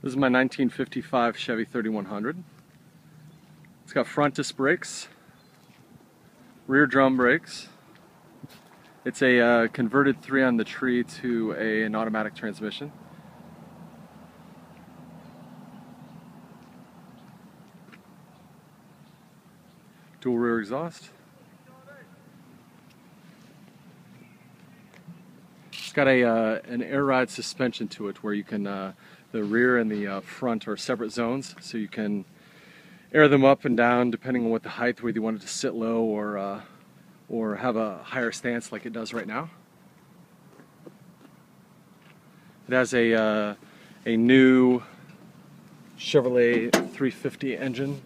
This is my 1955 Chevy 3100. It's got front disc brakes, rear drum brakes. It's a converted 3-on-the-tree to an automatic transmission. Dual rear exhaust. It's got an air ride suspension to it where you can, the rear and the front are separate zones, so you can air them up and down depending on what the height, whether you want it to sit low or have a higher stance like it does right now. It has a new Chevrolet 350 engine.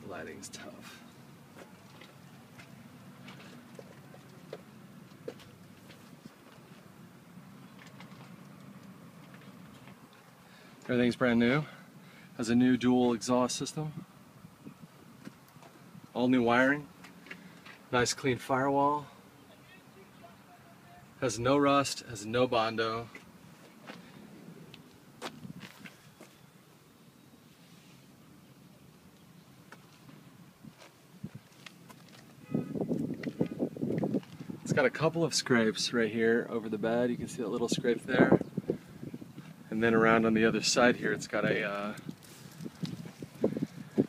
Lighting's tough. Everything's brand new. Has a new dual exhaust system. All new wiring. Nice clean firewall. Has no rust, has no Bondo. It's got a couple of scrapes right here over the bed. You can see that little scrape there. And then around on the other side here, it's got a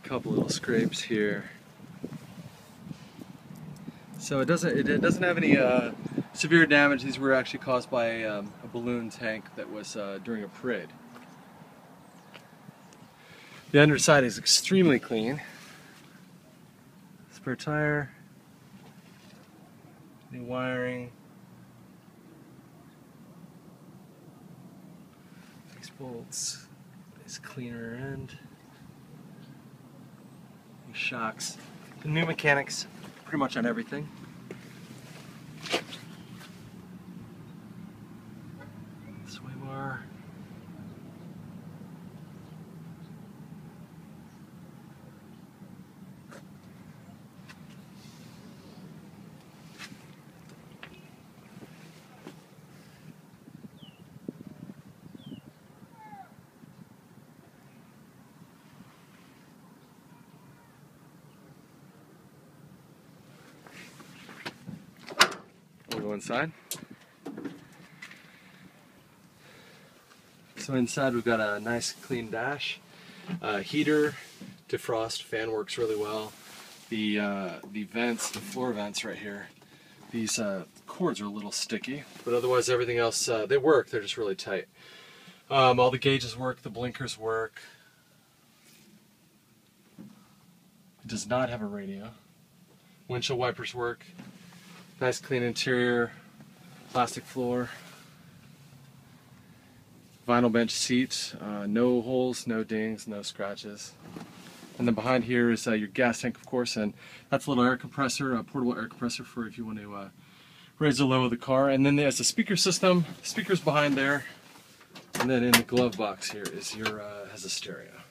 couple little scrapes here. So it doesn't have any severe damage. These were actually caused by a balloon tank that was during a parade. The underside is extremely clean. Spare tire. New wiring. These bolts. Nice cleaner end. New shocks. The new mechanics pretty much on everything. Sway bar. We'll go inside. So inside we've got a nice clean dash, heater, defrost, fan works really well. The vents, the floor vents right here, these cords are a little sticky, but otherwise everything else, they work, they're just really tight. All the gauges work, the blinkers work. It does not have a radio. Windshield wipers work. Nice clean interior, plastic floor, vinyl bench seat, no holes, no dings, no scratches. And then behind here is your gas tank, of course, and that's a little air compressor, a portable air compressor for if you want to raise or lower the car. And then there's a speaker system, speakers behind there, and then in the glove box here is has a stereo,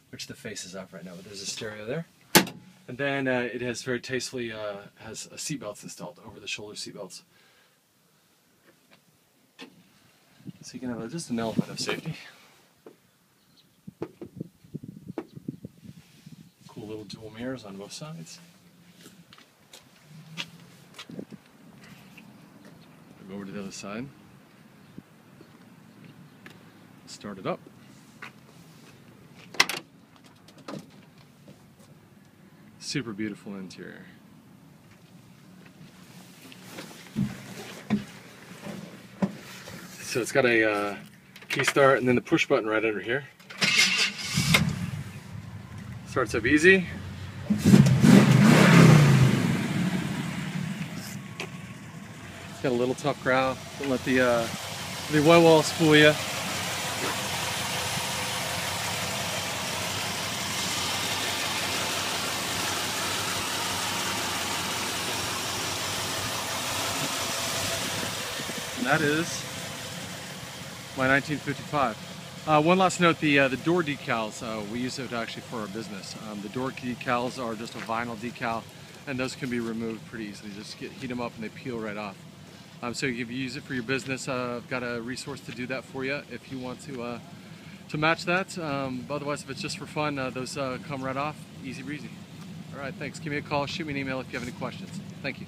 which the face is off right now, but there's a stereo there. And then it has very tastefully has seatbelts installed, over the shoulder seatbelts. So you can have just an element of safety. Cool little dual mirrors on both sides. Go over to the other side. Start it up. Super beautiful interior. So it's got a key start and then the push button right under here. Starts up easy. It's got a little tough growl. Don't let the white walls fool you. And that is My 1955. One last note, the door decals, we use it actually for our business. The door decals are just a vinyl decal, and those can be removed pretty easily. Just heat them up and they peel right off. So if you use it for your business, I've got a resource to do that for you if you want to match that. Otherwise, if it's just for fun, those come right off, easy breezy. All right, thanks. Give me a call, shoot me an email if you have any questions. Thank you.